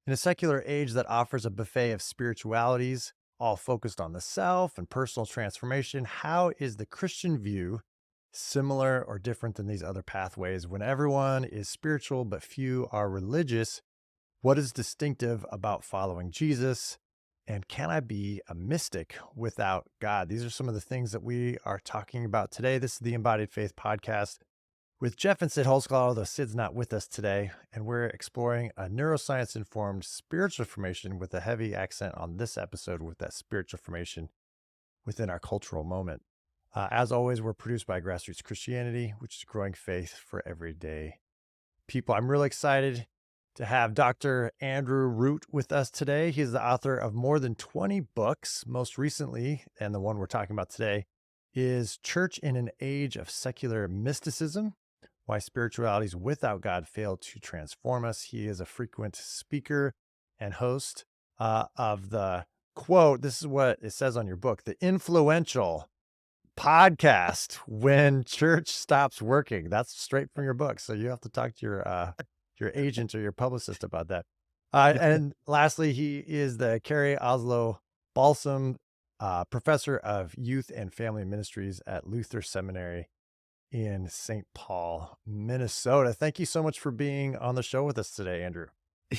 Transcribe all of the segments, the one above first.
In a secular age that offers a buffet of spiritualities, all focused on the self and personal transformation, how is the Christian view similar or different than these other pathways? When everyone is spiritual but few are religious, what is distinctive about following Jesus? And can I be a mystic without God? These are some of the things that we are talking about today. This is the Embodied Faith Podcast with Jeff and Sid Holsclaw, although Sid's not with us today. And we're exploring a neuroscience informed spiritual formation with a heavy accent on this episode with that spiritual formation within our cultural moment. As always, we're produced by Grassroots Christianity, which is growing faith for everyday people. I'm really excited to have Dr. Andrew Root with us today. He's the author of more than 20 books. Most recently, and the one we're talking about today, is Church in an Age of Secular Mysticism: Why Spiritualities Without God Fail to Transform Us. He is a frequent speaker and host of the, quote, this is what it says on your book, the influential podcast When Church Stops Working. That's straight from your book. So you have to talk to your agent or your publicist about that. And lastly, he is the Carrie Baalson professor of youth and family ministries at Luther Seminary in St. Paul, Minnesota. Thank you so much for being on the show with us today, Andrew.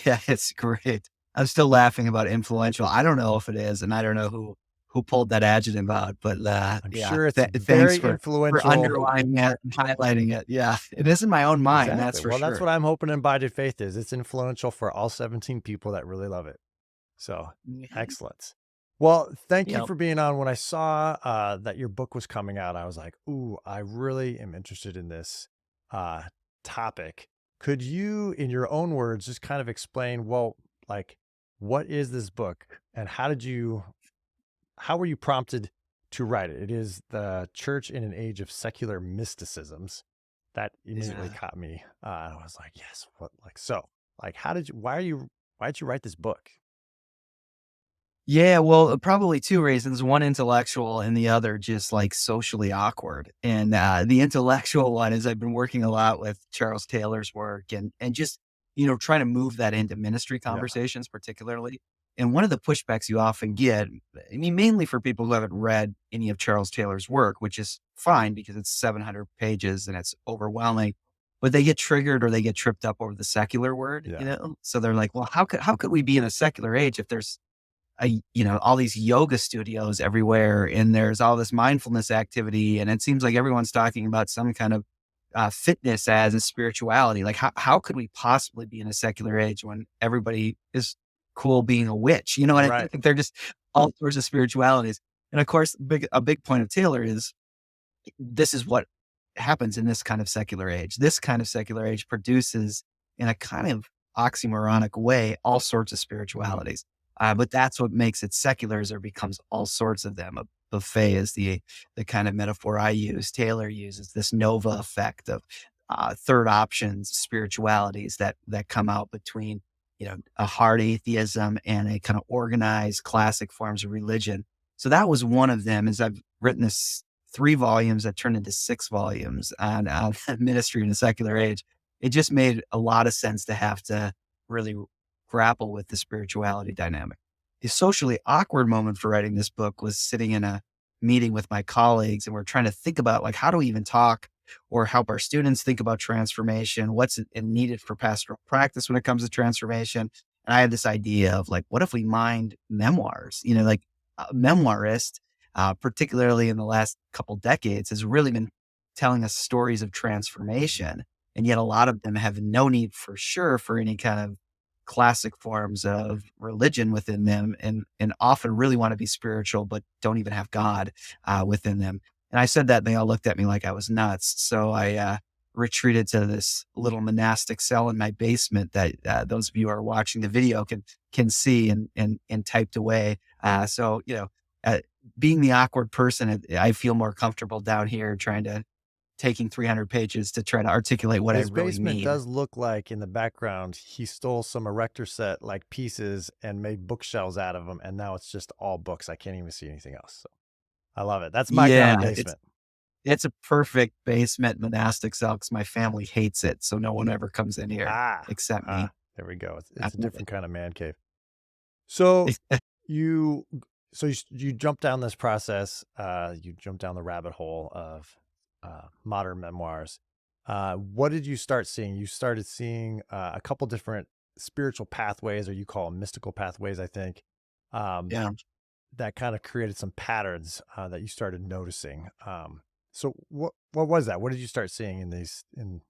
Yeah, it's great. I'm still laughing about influential. I don't know if it is, and I don't know who pulled that adjective out, but I'm sure it's thanks very for influential. underlining it and highlighting it. Yeah, it is in my own mind. Exactly. That's for well, sure. That's what I'm hoping Embodied Faith is. It's influential for all 17 people that really love it. So excellent. Well, thank you for being on. When I saw that your book was coming out, I was like, ooh, I really am interested in this topic. Could you, in your own words, just kind of explain, well, like, what is this book and how were you prompted to write it? It is the Church in an Age of Secular Mysticisms. That immediately caught me. I was like, yes, why did you write this book? Yeah, well, probably two reasons. One intellectual and the other just like socially awkward. And the intellectual one is I've been working a lot with Charles Taylor's work and just, trying to move that into ministry conversations particularly. And one of the pushbacks you often get, I mean, mainly for people who haven't read any of Charles Taylor's work, which is fine because it's 700 pages and it's overwhelming, but they get triggered or they get tripped up over the secular word, So they're like, well, how could we be in a secular age if there's all these yoga studios everywhere and there's all this mindfulness activity and it seems like everyone's talking about some kind of fitness as a spirituality. Like how could we possibly be in a secular age when everybody is cool being a witch? And I think they're just all sorts of spiritualities. And of course, a big point of Taylor is this is what happens in this kind of secular age. This kind of secular age produces in a kind of oxymoronic way all sorts of spiritualities. But that's what makes it secular is there becomes all sorts of them. A buffet is the kind of metaphor I use. Taylor uses this nova effect of third options, spiritualities that come out between, a hard atheism and a kind of organized classic forms of religion. So that was one of them. As I've written this 3 volumes that turned into 6 volumes on ministry in a secular age. It just made a lot of sense to have to really grapple with the spirituality dynamic. The socially awkward moment for writing this book was sitting in a meeting with my colleagues and we're trying to think about like, how do we even talk or help our students think about transformation? What's needed for pastoral practice when it comes to transformation? And I had this idea of like, what if we mined memoirs? Like a memoirist, particularly in the last couple decades, has really been telling us stories of transformation. And yet a lot of them have no need for sure for any kind of classic forms of religion within them and often really want to be spiritual, but don't even have God within them. And I said that and they all looked at me like I was nuts. So I retreated to this little monastic cell in my basement that those of you who are watching the video can see and typed away. So being the awkward person, I feel more comfortable down here taking 300 pages to try to articulate what His I really basement mean. does look like in the background, he stole some erector set like pieces and made bookshelves out of them. And now it's just all books. I can't even see anything else. So I love it. That's my kind of basement. It's a perfect basement monastic cell because my family hates it. So no one ever comes in here except me. There we go. I It's a love it. different kind of man cave. So you you jump down this process, you jump down the rabbit hole of modern memoirs. What did you start seeing? You started seeing a couple different spiritual pathways, or you call them mystical pathways, I think, um, Yeah. that kind of created some patterns that you started noticing. So what was that? What did you start seeing in these? In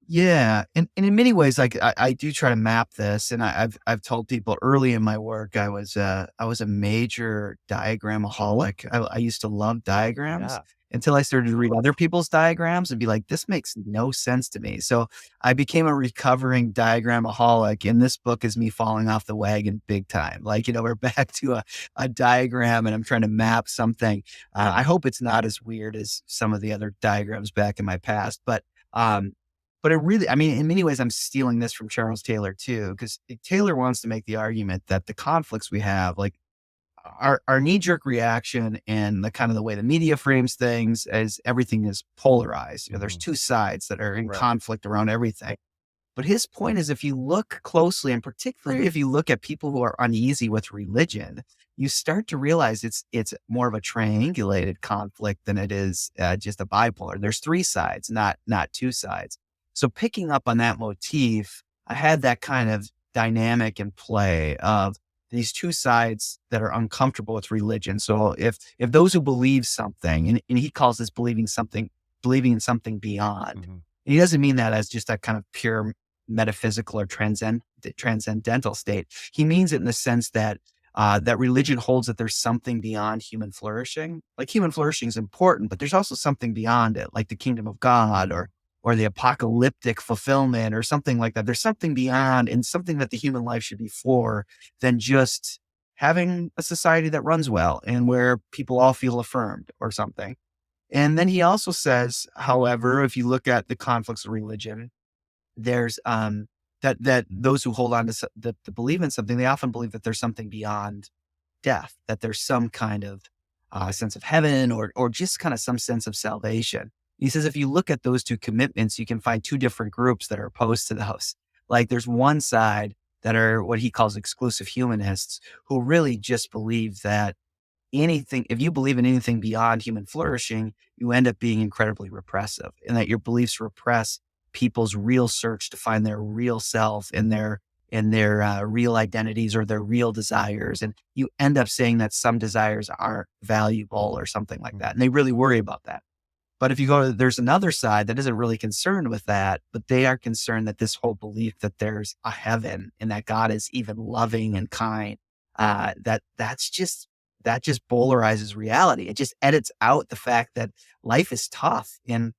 Yeah, and in many ways, like I do try to map this, and I've told people early in my work I was a major diagramaholic. I used to love diagrams yeah, until I started to read other people's diagrams and be like, this makes no sense to me. So I became a recovering diagramaholic, and this book is me falling off the wagon big time. Like we're back to a diagram, and I'm trying to map something. I hope it's not as weird as some of the other diagrams back in my past, um, but it really, I mean, in many ways, I'm stealing this from Charles Taylor too, because Taylor wants to make the argument that the conflicts we have, like our knee jerk reaction and the kind of the way the media frames things as everything is polarized. There's hmm, two sides that are in right, conflict around everything. But his point is if you look closely, and particularly if you look at people who are uneasy with religion, you start to realize it's more of a triangulated conflict than it is just a bipolar. There's three sides, not two sides. So picking up on that motif, I had that kind of dynamic in play of these two sides that are uncomfortable with religion. So if those who believe something, and he calls this believing in something beyond. hmm, And he doesn't mean that as just a kind of pure metaphysical or transcendental state. He means it in the sense that that religion holds that there's something beyond human flourishing. Like human flourishing is important, but there's also something beyond it, like the kingdom of God or the apocalyptic fulfillment or something like that. There's something beyond and something that the human life should be for than just having a society that runs well and where people all feel affirmed or something. And then he also says, however, if you look at the conflicts of religion, there's that those who hold on to that believe in something, they often believe that there's something beyond death, that there's some kind of sense of heaven or just kind of some sense of salvation. He says if you look at those two commitments, you can find two different groups that are opposed to those. Like there's one side that are what he calls exclusive humanists who really just believe that anything, if you believe in anything beyond human flourishing, you end up being incredibly repressive and that your beliefs repress people's real search to find their real self and their real identities or their real desires. And you end up saying that some desires aren't valuable or something like that. hmm, And they really worry about that. But if you go to, there's another side that isn't really concerned with that, but they are concerned that this whole belief that there's a heaven and that God is even loving and kind, that just polarizes reality. It just edits out the fact that life is tough and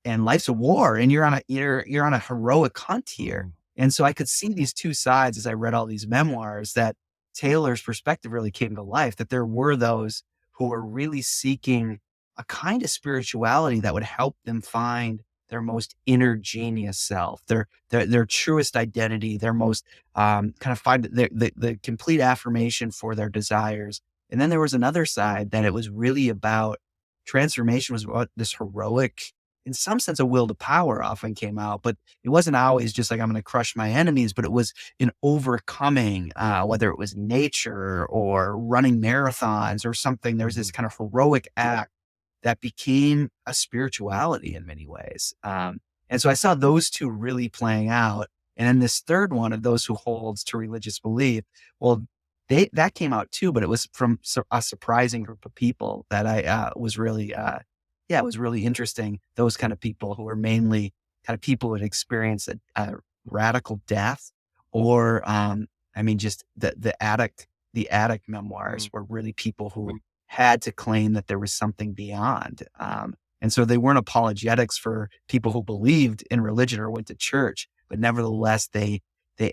and life's a war and you're on a heroic hunt here. hmm, And so I could see these two sides as I read all these memoirs that Taylor's perspective really came to life, that there were those who were really seeking a kind of spirituality that would help them find their most inner genius self, their truest identity, their most kind of find the complete affirmation for their desires. And then there was another side that it was really about transformation was about this heroic, in some sense, a will to power often came out, but it wasn't always just like I'm going to crush my enemies, but it was in overcoming, whether it was nature or running marathons or something. There was hmm. this kind of heroic act that became a spirituality in many ways. And so I saw those two really playing out. And then this third one of those who holds to religious belief, well, that came out too, but it was from a surprising group of people that I was really, yeah, it was really interesting. Those kind of people who were mainly kind of people who had experienced a radical death, or I mean, just the addict memoirs Mm, were really people who had to claim that there was something beyond. And so they weren't apologetics for people who believed in religion or went to church, but nevertheless, they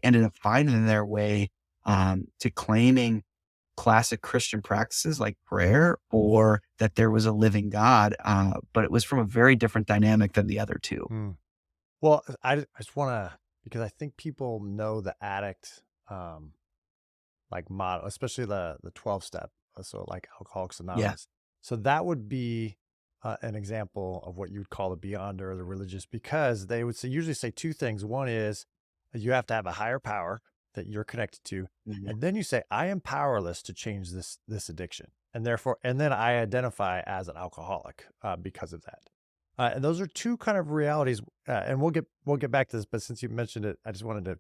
ended up finding their way to claiming classic Christian practices like prayer or that there was a living God. But it was from a very different dynamic than the other two. mm. Well, I just want to, because I think people know the addict like model, especially the 12 step, so like Alcoholics Yeah. Anonymous. So that would be an example of what you would call the beyonder or the religious, because they would say usually say two things. One is You have to have a higher power that you're connected to. Mhm. And then you say, I am powerless to change this addiction. And then I identify as an alcoholic because of that. And those are two kind of realities. And we'll get back to this, but since you mentioned it, I just wanted to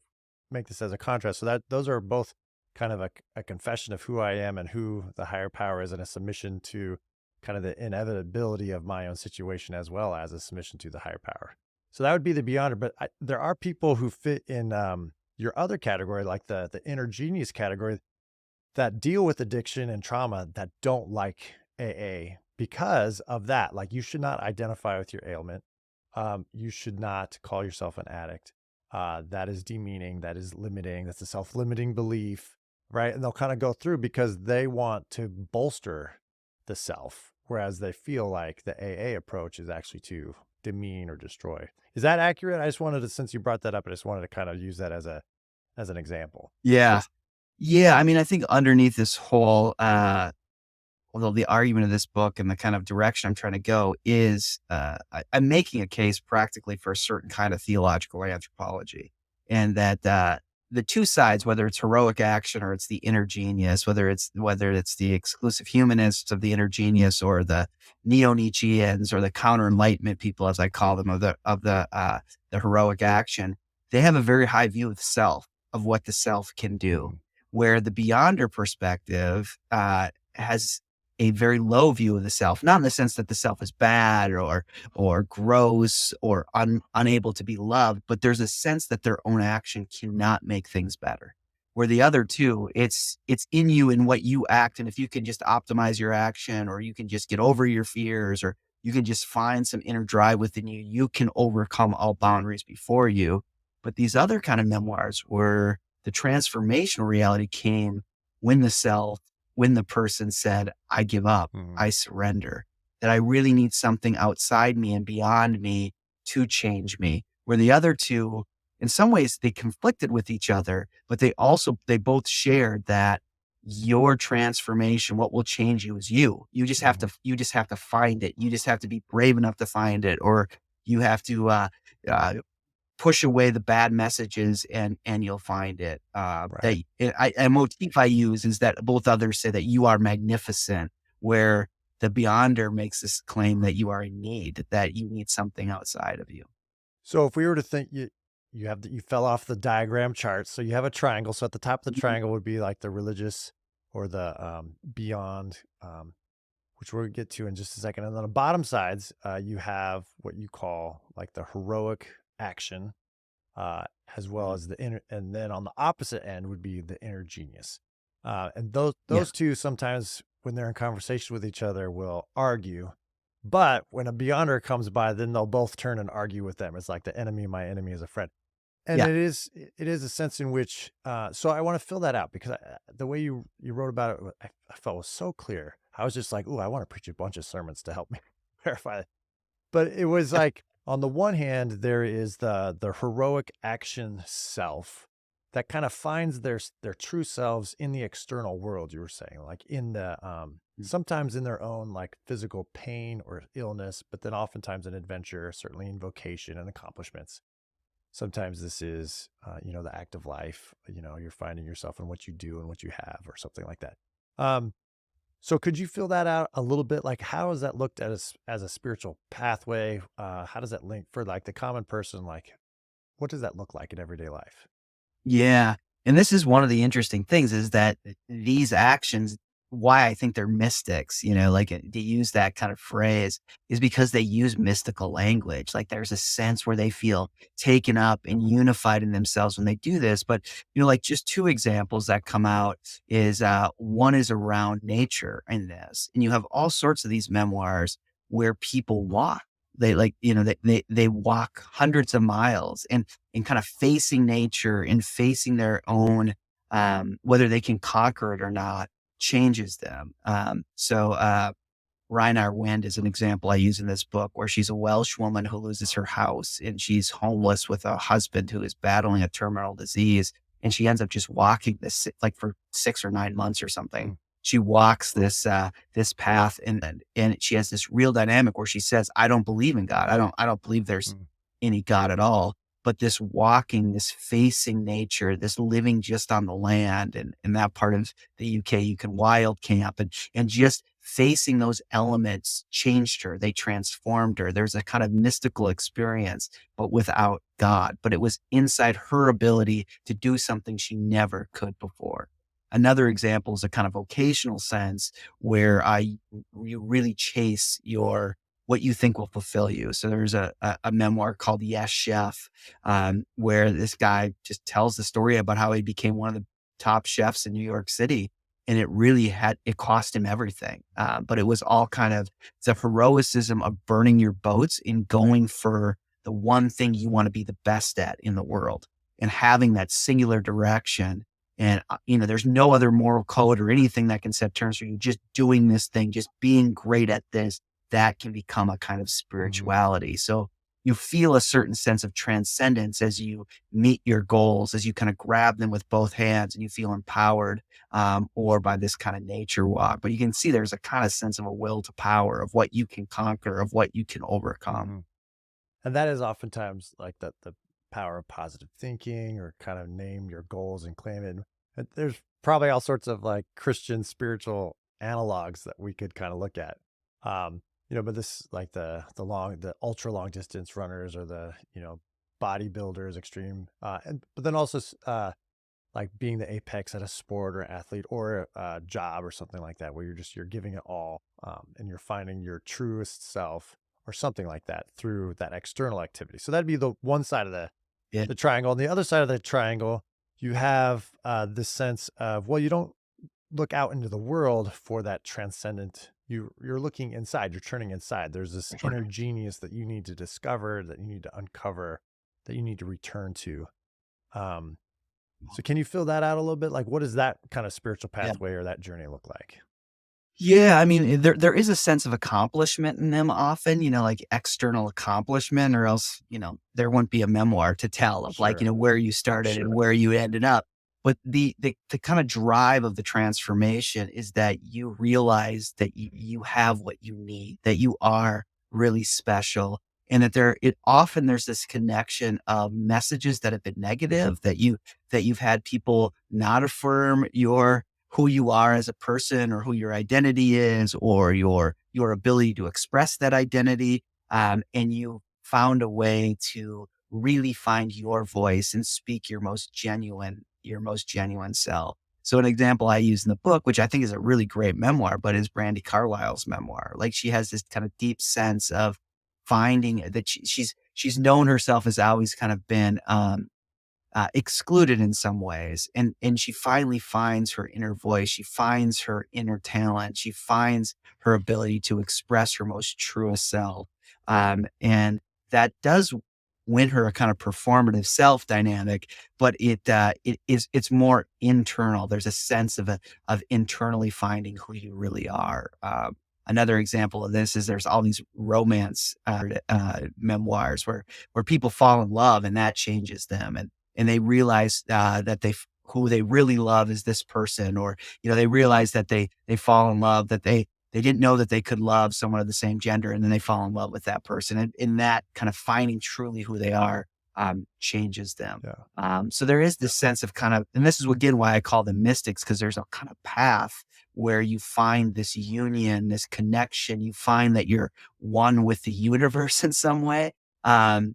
make this as a contrast. So that those are both kind of a confession of who I am and who the higher power is, and a submission to kind of the inevitability of my own situation, as well as a submission to the higher power. So that would be the beyonder. But there are people who fit in your other category, like the inner genius category, that deal with addiction and trauma that don't like AA because of that. Like, you should not identify with your ailment. You should not call yourself an addict. That is demeaning. That is limiting. That's a self-limiting belief, right? And they'll kind of go through because they want to bolster the self, whereas they feel like the AA approach is actually to demean or destroy. Is that accurate? I just wanted to, since you brought that up, I just wanted to kind of use that as an example. Yeah. Yeah. I mean, I think underneath this whole, although the argument of this book and the kind of direction I'm trying to go is, I'm making a case practically for a certain kind of theological anthropology, and that the two sides, whether it's heroic action or it's the inner genius, whether it's the exclusive humanists of the inner genius or the neo-Nietzscheans or the counter Enlightenment people, as I call them, of the heroic action, they have a very high view of self, of what the self can do, where the beyonder perspective has a very low view of the self, not in the sense that the self is bad or gross or unable to be loved, but there's a sense that their own action cannot make things better. Where the other two, it's in you in what you act, and if you can just optimize your action, or you can just get over your fears, or you can just find some inner drive within you, you can overcome all boundaries before you. But these other kind of memoirs, where the transformational reality came when the person said, I give up, I surrender, that I really need something outside me and beyond me to change me. Where the other two, in some ways, they conflicted with each other, but they both shared that your transformation, what will change you is you. You just have to find it. You just have to be brave enough to find it, or you have to, push away the bad messages and you'll find it. Right. A motif I use is that both others say that you are magnificent, where the beyonder makes this claim that you are in need, that you need something outside of you. So if we were to think you fell off the diagram chart, so you have a triangle. So at the top of the Mhm. triangle would be like the religious or the beyond, which we'll get to in just a second. And on the bottom sides, you have what you call like the heroic action, as well Mhm. as the inner. And then on the opposite end would be the inner genius. And Yeah. those two sometimes, when they're in conversation with each other, will argue. But when a beyonder comes by, then they'll both turn and argue with them. It's like the enemy, my enemy is a friend. And Yeah. it is a sense in which, so I want to fill that out because the way you wrote about it, I felt was so clear. I was just like, "Ooh, I want to preach a bunch of sermons to help me verify it." But it was Yeah. like, on the one hand, there is the heroic action self that kind of finds their true selves in the external world. You were saying, like in the Mm. sometimes in their own like physical pain or illness, but then oftentimes in adventure, certainly in vocation and accomplishments. Sometimes this is, the act of life. You're finding yourself in what you do and what you have, or something like that. Um, so could you fill that out a little bit? Like, how is that looked at as a spiritual pathway? How does that link for like the common person? Like, what does that look like in everyday life? Yeah. And this is one of the interesting things, is that these actions, why I think they're mystics, like to use that kind of phrase, is because they use mystical language. Like there's a sense where they feel taken up and unified in themselves when they do this. But, like just two examples that come out is one is around nature in this. And you have all sorts of these memoirs where people walk. They like, they walk hundreds of miles and kind of facing nature and facing their own, whether they can conquer it or not, changes them. Reinar Wind is an example I use in this book, where she's a Welsh woman who loses her house and she's homeless with a husband who is battling a terminal disease. And she ends up just walking this like for 6 or 9 months or something. Mm, She walks this path, and she has this real dynamic where she says, I don't believe in God. I don't believe there's mm, any God at all. but this walking, this facing nature, this living just on the land. And in that part of the UK, you can wild camp, and just facing those elements changed her. They transformed her. There's a kind of mystical experience, but without God. But it was inside her ability to do something she never could before. Another example is a kind of vocational sense where you really chase what you think will fulfill you. So there's a memoir called Yes Chef, where this guy just tells the story about how he became one of the top chefs in New York City. And it cost him everything. But it was all kind of the heroicism of burning your boats and going for the one thing you want to be the best at in the world, and having that singular direction. And, there's no other moral code or anything that can set terms for you. Just doing this thing, just being great at this, that can become a kind of Mhm. spirituality. So you feel a certain sense of transcendence as you meet your goals, as you kind of grab them with both hands and you feel empowered, or by this kind of nature walk. But you can see there's a kind of sense of a will to power, of what you can conquer, of what you can overcome. Mhm. And that is oftentimes like the power of positive thinking, or kind of name your goals and claim it. And there's probably all sorts of like Christian spiritual analogs that we could kind of look at. But this, like the ultra long distance runners, or the, bodybuilders, extreme, but then also like being the apex at a sport or athlete or a job or something like that, where you're giving it all, and you're finding your truest self or something like that through that external activity. So that'd be the one side of Yeah, the triangle. On the other side of the triangle, you have this sense of, well, you don't look out into the world for that transcendent. You're looking inside. You're turning inside. There's this sure. inner genius that you need to discover, that you need to uncover, that you need to return to. Um, so can you fill that out a little bit? Like, what does that kind of spiritual Yeah. pathway or that journey look like? Yeah, I mean, there is a sense of accomplishment in them often, like external accomplishment, or else, there wouldn't be a memoir to tell of, like, Sure. where you started and where you ended up. But the kind of drive of the transformation is that you realize that you have what you need, that you are really special, and that there's this connection of messages that have been negative, that you've had people not affirm who you are as a person, or who your identity is, or your ability to express that identity. And you found a way to really find your voice and speak your most genuine self. So an example I use in the book, which I think is a really great memoir, but is Brandy Carlisle's memoir. Like, she has this kind of deep sense of finding that she's known herself as always kind of been, excluded in some ways. And she finally finds her inner voice. She finds her inner talent. She finds her ability to express her most truest self. And that does win her a kind of performative self dynamic, but it's more internal. There's a sense of internally finding who you really are. Another example of this is there's all these romance memoirs where people fall in love and that changes them, and they realize that who they really love is this person, or they realize that they fall in love, that they didn't know that they could love someone of the same gender, and then they fall in love with that person, and in that kind of finding truly who they are, changes them. Yeah. So there is this sense of kind of, and this is again why I call them mystics, because there's a kind of path where you find this union, this connection. You find that you're one with the universe in some way. Um,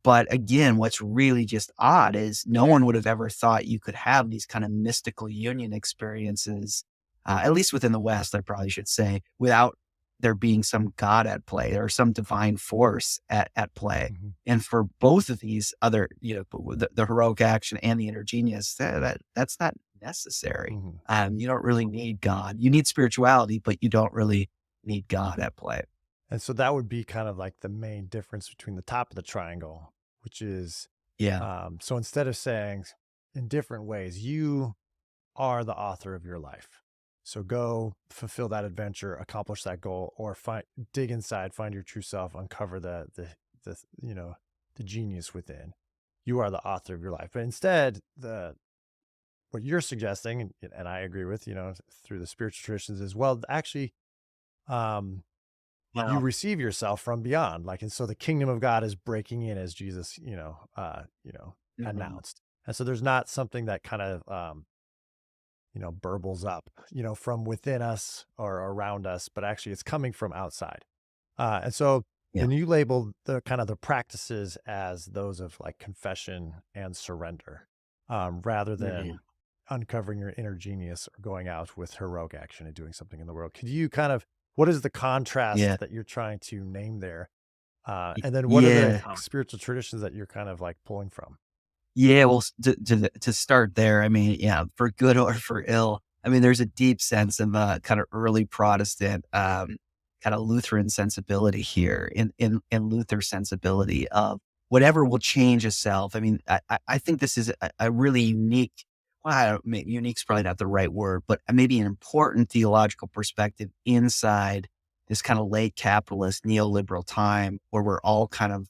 but again, what's really just odd is no one would have ever thought you could have these kind of mystical union experiences, at least within the West, I probably should say, without there being some God at play or some divine force at play. Mhm. And for both of these other, the heroic action and the inner genius, that's not necessary. Mhm. You don't really need God. You need spirituality, but you don't really need God at play. And so that would be kind of like the main difference between the top of the triangle, which is, Yeah. so instead of saying in different ways, you are the author of your life. So go fulfill that adventure, accomplish that goal, or dig inside, find your true self, uncover the the genius within. You are the author of your life. But instead, the what you're suggesting, and I agree with, through the spiritual traditions, is, well, actually, um, you Wow. receive yourself from beyond. Like, and so the kingdom of God is breaking in as Jesus, Mhm. announced. And so there's not something that kind of, burbles up, from within us or around us, but actually it's coming from outside. And so Yeah. then you label the kind of the practices as those of like confession and surrender, rather Mhm. than uncovering your inner genius or going out with heroic action and doing something in the world. Could you kind of, what is the contrast Yeah. that you're trying to name there? Y And then what are the yeah. spiritual traditions that you're kind of like pulling from? Yeah, well, to start there, I mean, yeah, for good or for ill, I mean, there's a deep sense of kind of early Protestant, kind of Lutheran sensibility here in Luther's sensibility of whatever will change a self. I mean, I think this is a really unique. Well, unique's probably not the right word, but maybe an important theological perspective inside this kind of late capitalist neoliberal time where we're all kind of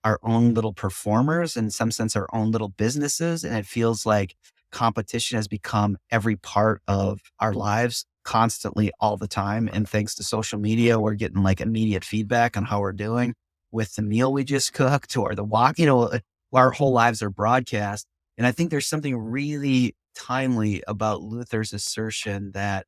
our own little performers, in some sense, our own little businesses. And it feels like competition has become every part of our lives constantly all the time. And thanks to social media, we're getting like immediate feedback on how we're doing with the meal we just cooked or the walk, our whole lives are broadcast. And I think there's something really timely about Luther's assertion that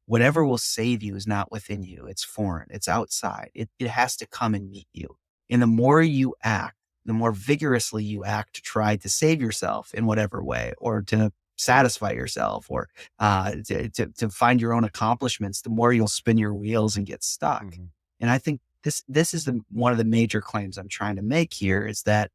whatever will save you is not within you. It's foreign. It's outside. It has to come and meet you. And the more you act, the more vigorously you act to try to save yourself in whatever way, or to satisfy yourself, or to find your own accomplishments, the more you'll spin your wheels and get stuck. Mhm. And I think this is one of the major claims I'm trying to make here is that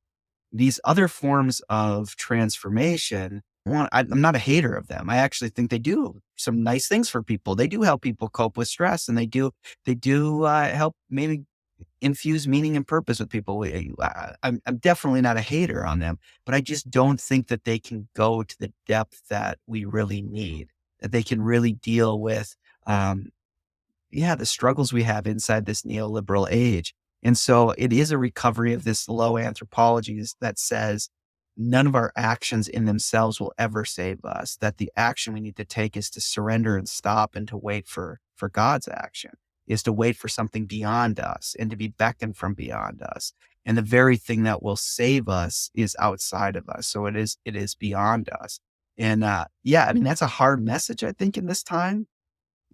these other forms of transformation, I'm not a hater of them. I actually think they do some nice things for people. They do help people cope with stress, and they do help maybe infuse meaning and purpose with people. I'm definitely not a hater on them, but I just don't think that they can go to the depth that we really need. That they can really deal with, um, yeah, the struggles we have inside this neoliberal age. And so it is a recovery of this low anthropology that says none of our actions in themselves will ever save us, that the action we need to take is to surrender and stop and to wait for God's action, is to wait for something beyond us and to be beckoned from beyond us. And the very thing that will save us is outside of us. So it is beyond us. And yeah, I mean, that's a hard message, I think, in this time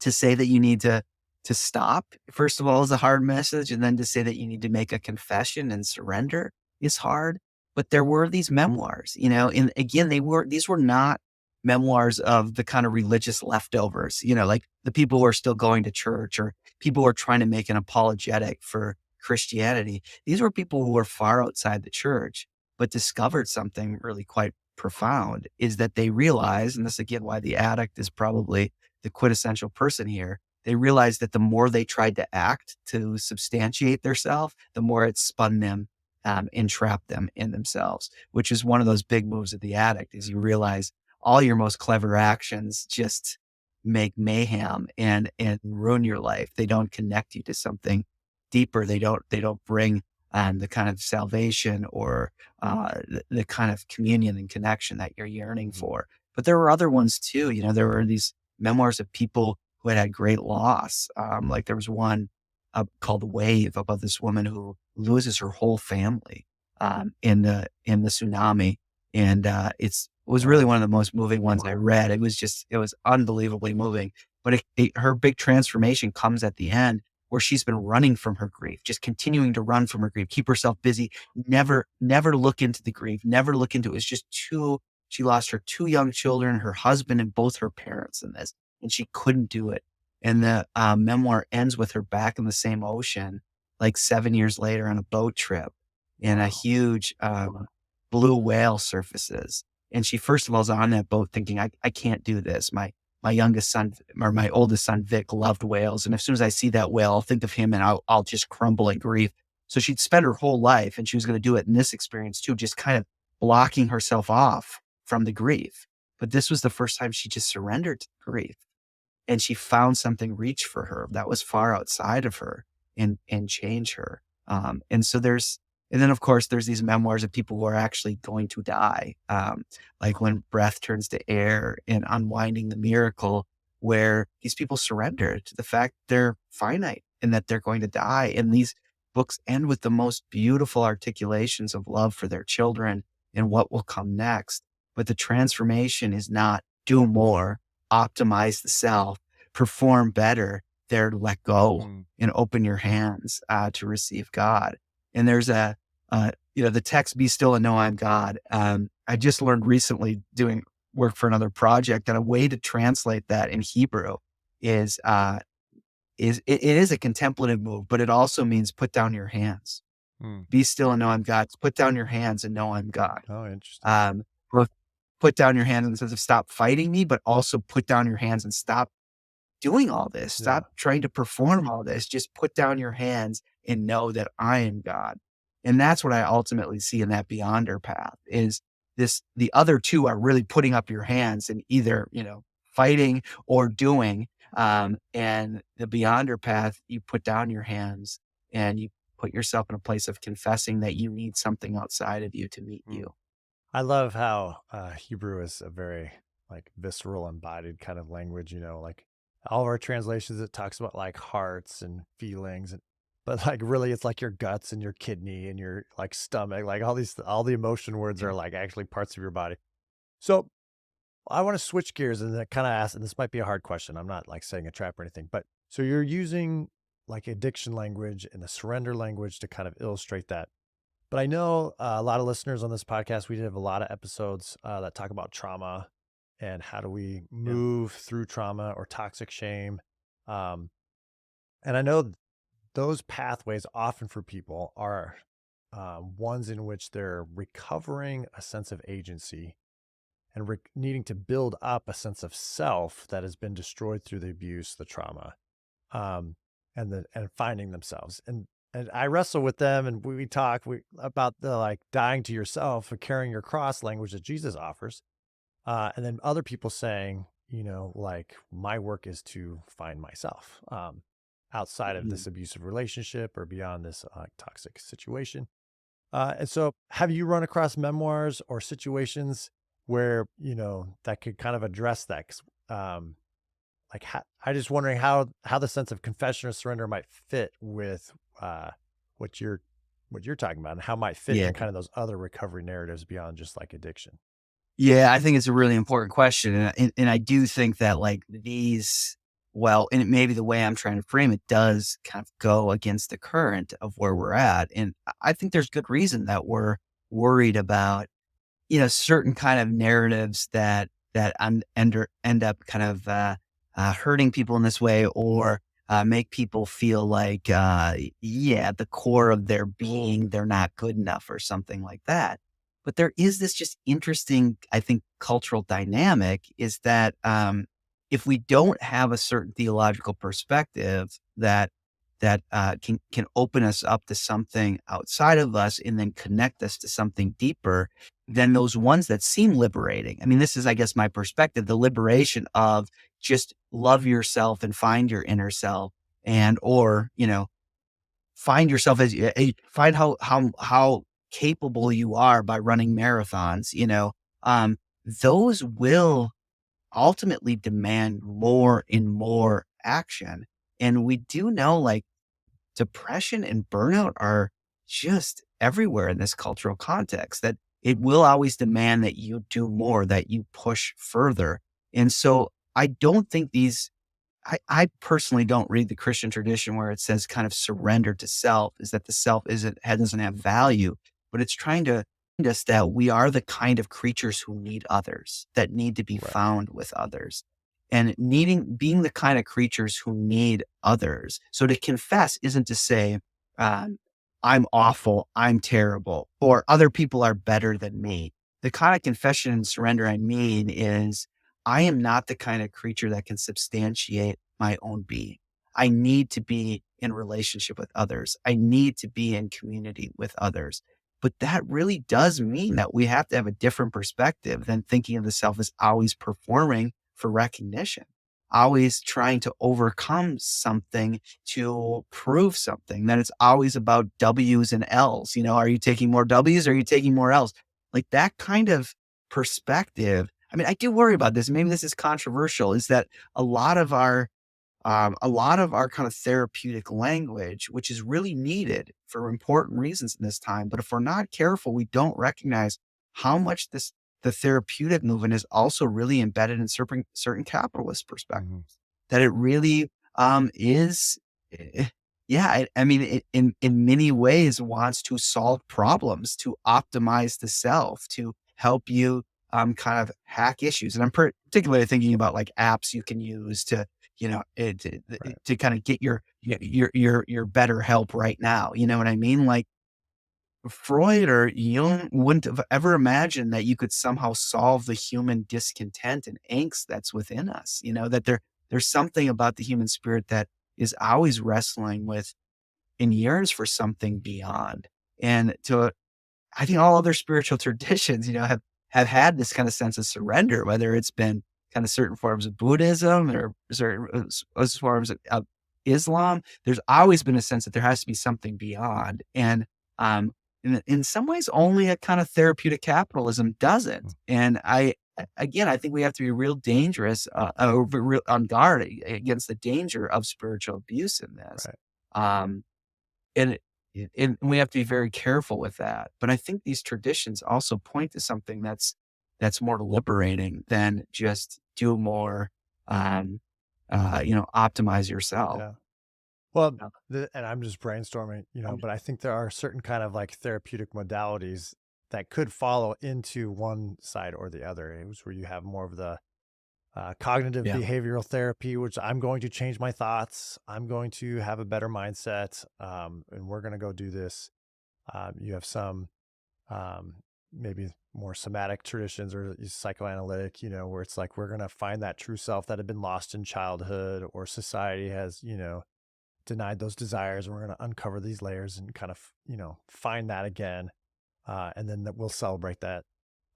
to say that you need to stop, first of all, is a hard message, and then to say that you need to make a confession and surrender is hard. But there were these memoirs, and again, these were not memoirs of the kind of religious leftovers, like the people who are still going to church or people who are trying to make an apologetic for Christianity. These were people who were far outside the church, but discovered something really quite profound is that they realized, and this again, why the addict is probably the quintessential person here. They realized that the more they tried to act to substantiate their self, the more it spun them and trapped them in themselves, which is one of those big moves of the addict is you realize all your most clever actions just make mayhem and ruin your life. They don't connect you to something deeper. They don't bring the kind of salvation or the kind of communion and connection that you're yearning Mhm. for. But there were other ones too. There were these memoirs of people who had great loss. Like there was one called "Wave" about this woman who loses her whole family in the tsunami, and it was really Wow. one of the most moving ones I read. It was unbelievably moving. But her big transformation comes at the end, where she's been running from her grief, just continuing to run from her grief, keep herself busy, never look into the grief, never look into it. It's just too. She lost her two young children, her husband, and both her parents in this, and she couldn't do it. And the memoir ends with her back in the same ocean, like 7 years later on a boat trip, and a Wow. huge blue whale surfaces. And she first of all is on that boat thinking, I can't do this. My youngest son or my oldest son Vic loved whales, and as soon as I see that whale, I'll think of him and I'll just crumble in grief. So she'd spend her whole life, and she was going to do it in this experience too, just kind of blocking herself off from the grief. But this was the first time she just surrendered to grief, and she found something reach for her that was far outside of her and change her. And then of course there's these memoirs of people who are actually going to die, like when breath turns to air and unwinding the miracle, where these people surrender to the fact they're finite and that they're going to die. And these books end with the most beautiful articulations of love for their children and what will come next. But the transformation is not do more, optimize the self, perform better. There, let go Mm. and open your hands to receive God. And there's the text, be still and know I'm God. I just learned recently doing work for another project that a way to translate that in Hebrew is, it is a contemplative move, but it also means put down your hands. Mm. Be still and know I'm God. Put down your hands and know I'm God. Oh, interesting. Um, both put down your hands in the sense of stop fighting me, but also put down your hands and stop doing all this. Yeah. Stop trying to perform all this. Just put down your hands and know that I am God. And that's what I ultimately see in that beyonder path is the other two are really putting up your hands and either, fighting or doing. And the beyonder path, you put down your hands and you put yourself in a place of confessing that you need something outside of you to meet Mm. you. I love how Hebrew is a very like visceral, embodied kind of language. Like all of our translations, it talks about like hearts and feelings, but like really, it's like your guts and your kidney and your like stomach, like all the emotion words Yeah. are like actually parts of your body. So I want to switch gears and kind of ask, and this might be a hard question. I'm not like saying a trap or anything, but so you're using like addiction language and the surrender language to kind of illustrate that. But I know a lot of listeners on this podcast, we did have a lot of episodes that talk about trauma and how do we Yeah. move through trauma or toxic shame. Um, and I know those pathways often for people are ones in which they're recovering a sense of agency and needing to build up a sense of self that has been destroyed through the abuse, the trauma, um, and finding themselves. And I wrestle with them, and we talk about the like dying to yourself and carrying your cross language that Jesus offers, and then other people saying, like my work is to find myself outside of Mhm. this abusive relationship or beyond this toxic situation. And so, have you run across memoirs or situations where that could kind of address that? 'Cause, like, I just wondering how the sense of confession or surrender might fit with what you're what you're talking about, and how it might fit Yeah. in kind of those other recovery narratives beyond just like addiction. Yeah, I think it's a really important question, and I do think that like and it maybe the way I'm trying to frame it does kind of go against the current of where we're at, and I think there's good reason that we're worried about certain kind of narratives that end up kind of hurting people in this way or make people feel like at the core of their being they're not good enough or something like that. But there is this just interesting, I think, cultural dynamic is that if we don't have a certain theological perspective that can open us up to something outside of us and then connect us to something deeper than those ones that seem liberating. I mean, this is, I guess, my perspective, the liberation of just love yourself and find your inner self or, find yourself find how capable you are by running marathons, those will ultimately demand more and more action. And we do know like depression and burnout are just everywhere in this cultural context that it will always demand that you do more, that you push further. And so I don't think I personally don't read the Christian tradition where it says kind of surrender to self is that the self doesn't have value, but it's trying to remind us that we are the kind of creatures who need others, that need to be Right. found with others and being the kind of creatures who need others. So to confess isn't to say, I'm awful, I'm terrible, or other people are better than me. The kind of confession and surrender I mean is I am not the kind of creature that can substantiate my own being. I need to be in relationship with others. I need to be in community with others. But that really does mean that we have to have a different perspective than thinking of the self as always performing for recognition, always trying to overcome something to prove something. That it's always about W's and L's. Are you taking more W's or are you taking more L's? Like that kind of perspective. I mean, I do worry about this. Maybe this is controversial, is that a lot of our a lot of our kind of therapeutic language, which is really needed for important reasons in this time. But if we're not careful, we don't recognize how much the therapeutic movement is also really embedded in certain capitalist Mhm. perspectives. That it really is, yeah. I mean, it, in many ways, wants to solve problems, to optimize the self, to help you kind of hack issues. And I'm particularly thinking about like apps you can use to Right. to kind of get your better help right now. You know what I mean? Like Freud or Jung wouldn't have ever imagined that you could somehow solve the human discontent and angst that's within us. You know, that there's something about the human spirit that is always wrestling with and yearns for something beyond. And to I think all other spiritual traditions, have had this kind of sense of surrender, whether it's been kind of certain forms of Buddhism or certain forms of Islam. There's always been a sense that there has to be something beyond, and in some ways, only a kind of therapeutic capitalism Mm. doesn't. And again, I think we have to be real dangerous, real on guard against the danger of spiritual abuse in this. Right. Um, and and we have to be very careful with that. But I think these traditions also point to something that's more liberating than just do more, um, optimize yourself. Yeah. Well, Yeah. and I'm just brainstorming, Um, but I think there are certain kind of like therapeutic modalities that could follow into one side or the other. It was where you have more of the cognitive yeah. behavioral therapy, which I'm going to change my thoughts. I'm going to have a better mindset, and we're going to go do this. You have some um, maybe more somatic traditions or psychoanalytic, where it's like we're going to find that true self that had been lost in childhood or society has, denied those desires. And we're going to uncover these layers and kind of, find that again. And then that we'll celebrate that.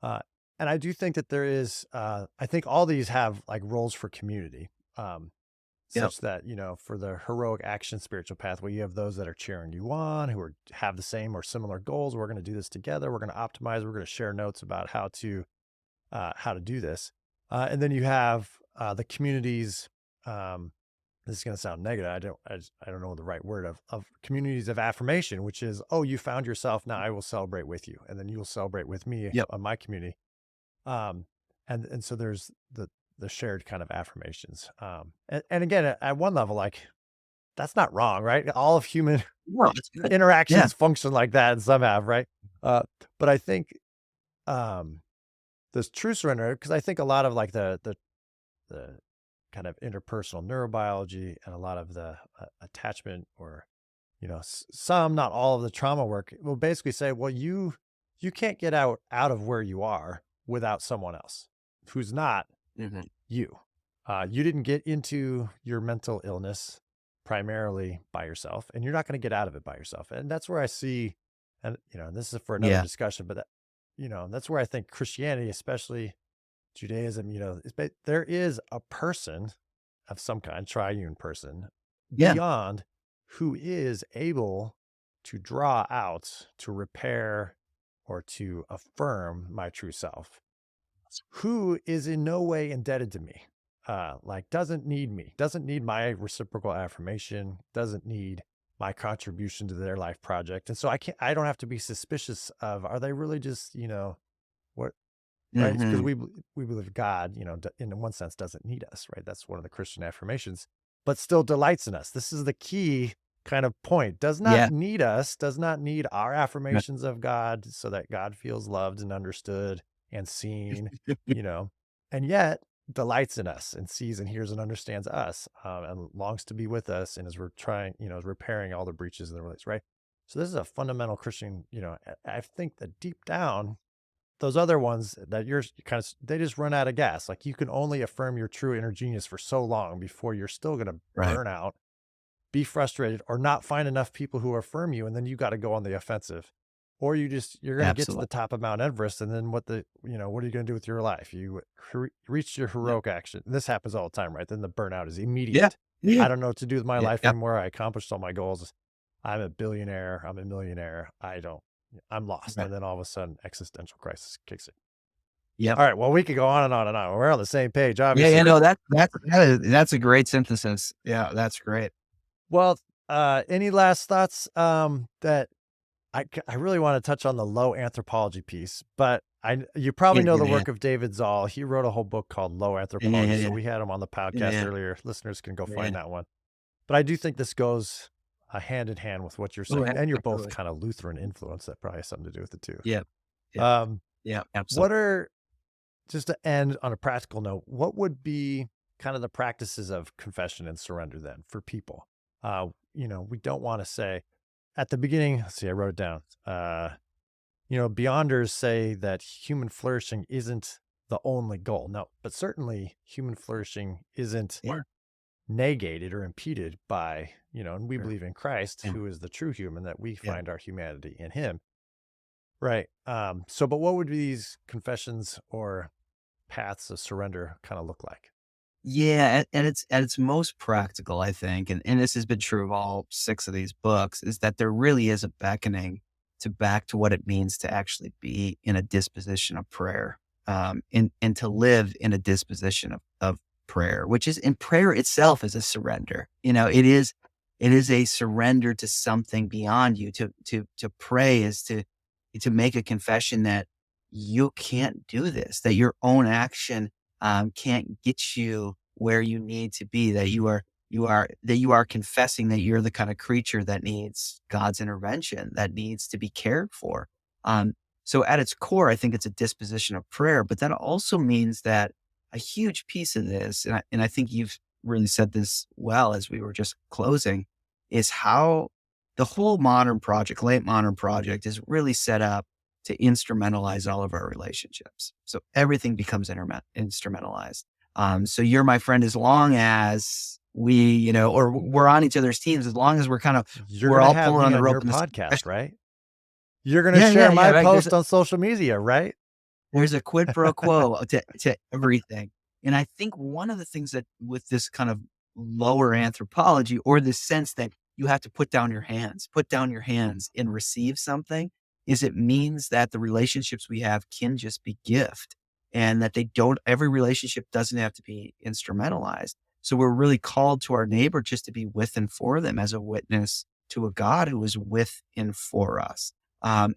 Uh, and I do think that there is, I think all these have like roles for community. Yep. Such that, for the heroic action spiritual pathway, you have those that are cheering you on, who have the same or similar goals. We're going to do this together. We're going to optimize. We're going to share notes about how to do this. And then you have the communities. This is going to sound negative. I don't know the right word of communities of affirmation, which is, oh, you found yourself. Now I will celebrate with you, and then you will celebrate with me Yep. on my community. Um, and so there's the shared kind of affirmations. And again, at one level, like that's not wrong, right? All of human No, it's good. Yeah. interactions function like that, and some have, right? Uh, but I think um, this true surrender, because I think a lot of like the kind of interpersonal neurobiology and a lot of the attachment or some, not all of the trauma work will basically say, well, you can't get out of where you are without someone else who's not Mhm. you. You didn't get into your mental illness primarily by yourself, and you're not going to get out of it by yourself. And that's where I see, and this is for another Yeah. discussion, but that's where I think Christianity, especially Judaism, there is a person of some kind, triune person, Yeah. beyond who is able to draw out, to repair, or to affirm my true self, who is in no way indebted to me, like doesn't need me, doesn't need my reciprocal affirmation, doesn't need my contribution to their life project. And so I don't have to be suspicious of, are they really just, what, right? Because Mhm. we believe God, in one sense doesn't need us, right? That's one of the Christian affirmations, but still delights in us. This is the key kind of point. Does not Yeah. need us, does not need our Right. affirmations of God so that God feels loved and understood and seen, you know, and yet delights in us and sees and hears and understands us, and longs to be with us, and as we're trying, is repairing all the breaches in the relationship, right? So this is a fundamental Christian, I think that deep down those other ones that you're kind of, they just run out of gas. Like you can only affirm your true inner genius for so long before you're still going to Right. burn out, be frustrated, or not find enough people who affirm you. And then you got to go on the offensive, or you're going to get to Absolutely. the top of Mount Everest. And then what are you going to do with your life? You reached your Yeah. heroic action. This happens all the time, right? Then the burnout is Yeah. immediate. Yeah. I don't know what to do with my Yeah. life Yep. anymore. I accomplished all my goals. I'm a billionaire. I'm a millionaire. I'm lost. Right. And then all of a sudden existential crisis kicks in. Yep. All right. Well, we could go on and on and on. We're on the same page, Yeah, yeah, obviously. no, that's a great synthesis. Yeah, that's great. Well, any last thoughts that I really want to touch on the low anthropology piece, but you probably Yeah, know yeah, the yeah. work of David Zoll. He wrote a whole book called Low Yeah, yeah, Anthropology. yeah, So yeah. we had him on the Yeah, podcast yeah, earlier. Listeners can go yeah. find that one. But I do think this goes hand in hand with what you're Oh, saying. And you're both absolutely. kind of Lutheran influence. That probably has something to do with it too. Yep, yep, Um, yep, what absolutely. are, just to end on a practical note, what would be kind of the practices of confession and surrender then for people? We don't want to say at the beginning, let's see, I wrote it down. Beyonders say that human flourishing isn't the only goal. No, but certainly human flourishing isn't Yeah, negated or impeded by, and we sure. believe in Christ, Yeah, who is the true human, that we yeah. find our humanity in him. Right. But what would these confessions or paths of surrender kind of look like? Yeah, and it's at its most practical, I think, and this has been true of all 6 of these books, is that there really is a beckoning to back to what it means to actually be in a disposition of prayer, and to live in a disposition of prayer, which is and prayer itself is a surrender. It is a surrender to something beyond you. To pray is to make a confession that you can't do this, that your own action can't get you where you need to be, that you are confessing that you're the kind of creature that needs God's intervention, that needs to be cared for. Um, so at its core, I think it's a disposition of prayer, but that also means that a huge piece of this, and I think you've really said this well as we were just closing, is how the whole modern project, late modern project, is really set up to instrumentalize all of our relationships. So everything becomes instrumentalized. So you're my friend as long as or we're on each other's teams, as long as You're we're going to all have pulling on me the on rope your in the same podcast, direction. right? You're going to Yeah, share yeah, yeah. my Right. post on social media, right? There's a quid pro quo to everything. And I think one of the things that with this kind of lower anthropology, or this sense that you have to put down your hands and receive something, is it means that the relationships we have can just be gift, and that every relationship doesn't have to be instrumentalized. So we're really called to our neighbor just to be with and for them as a witness to a God who is with and for us. And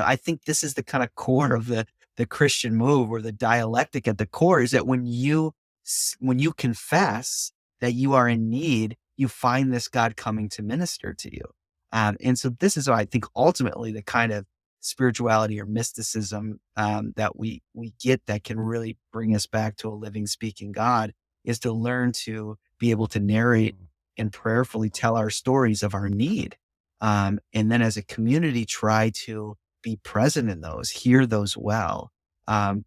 I think this is the kind of core of the Christian move, or the dialectic at the core, is that when you confess that you are in need, you find this God coming to minister to you. And so this is, I think, ultimately the kind of spirituality or mysticism that we get, that can really bring us back to a living, speaking God, is to learn to be able to narrate Mm. and prayerfully tell our stories of our need. And then as a community, try to be present in those, hear those well,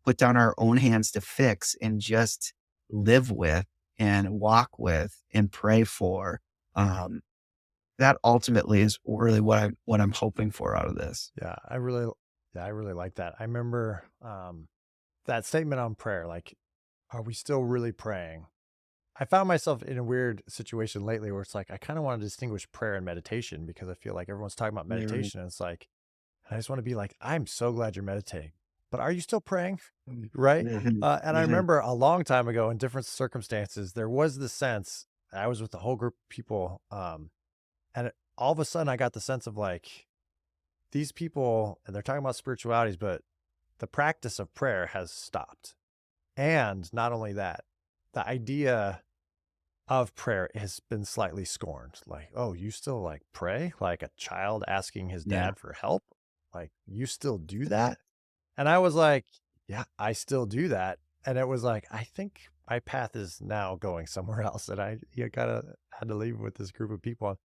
put down our own hands to fix, and just live with and walk with and pray for. Um, that ultimately is really what I'm hoping for out of this. Yeah, I really like that. I remember that statement on prayer, like, are we still really praying? I found myself in a weird situation lately where it's like I kind of want to distinguish prayer and meditation, because I feel like everyone's talking about Mhm, meditation and it's like I just want to be like, I'm so glad you're meditating, but are you still praying? mhm, Right? mhm, And I mhm. remember a long time ago in different circumstances, there was the sense I was with a whole group of people, all of a sudden I got the sense of like these people, and they're talking about spiritualities, but the practice of prayer has stopped. And not only that, the idea of prayer has been slightly scorned. Like, oh, you still like pray? Like a child asking his Yeah. dad for help? Like, you still do that? And I was like, yeah, I still do that. And it was like, I think my path is now going somewhere else. And I you gotta had to leave with this group of people.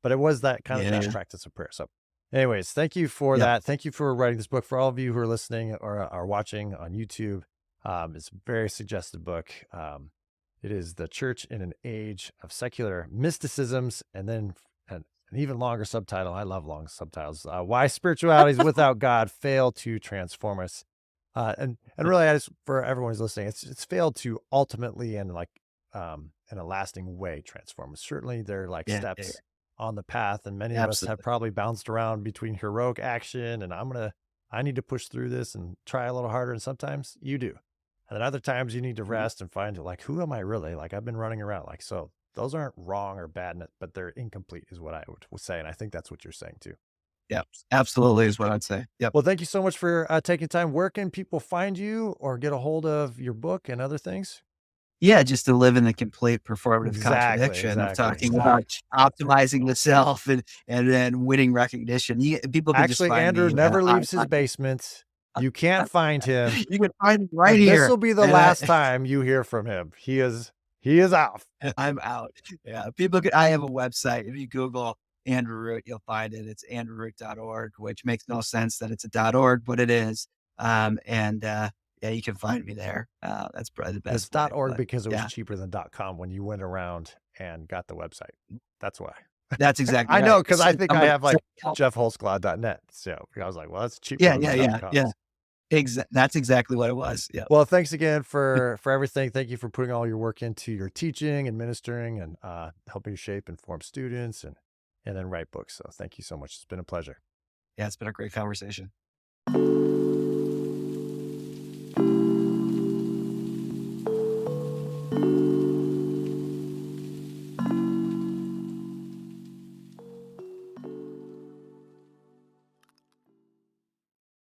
But it was that kind of that Yeah. practice of prayer. So anyways, thank you for Yep. that. Thank you for writing this book. For all of you who are listening or are watching on YouTube, it's a very suggested book. It is The Church in an Age of Secular Mysticisms, and then an even longer subtitle. I love long subtitles. Why Spiritualities Without God Fail to Transform Us. And really, I just, for everyone who's listening, it's failed to ultimately and like in a lasting way transform us. Certainly, there are like Yeah. Yeah. steps on the path, and many of us have Absolutely. probably bounced around between heroic action and I need to push through this and try a little harder. And sometimes you do. And then other times you need to rest and find like, who am I really? Like, I've been running around. Like, so those aren't wrong or bad, but they're incomplete is what I would say. And I think that's what you're saying too. Yep. Absolutely is what I'd say. Yep. Well, thank you so much for taking time. Where can people find you or get a hold of your book and other things? Yeah, just to live in the complete performative Exactly, contradiction of exactly. talking about optimizing the self and then winning recognition. People can just Actually, find Andrew me. never leaves his basement. You can't find him. You can find me right And here. this will be the And last time you hear from him. He is off. I'm out. Yeah, people can, I have a website. If you Google Andrew Root, you'll find it. It's andrewroot.org, which makes no sense that it's a .org, but it is. Yeah, you can find me there. That's probably the best. It's .org because it was yeah. cheaper than .com when you went around and got the website. That's why. That's exactly I know, right. because So I think I have like so- jeffholzclaw.net. So I was like, well, that's cheaper Yeah, than yeah, the yeah, .coms. yeah. That's exactly what it was. Yeah. Well, thanks again for everything. Thank you for putting all your work into your teaching and ministering and helping shape and form students and then write books. So thank you so much. It's been a pleasure. Yeah, it's been a great conversation.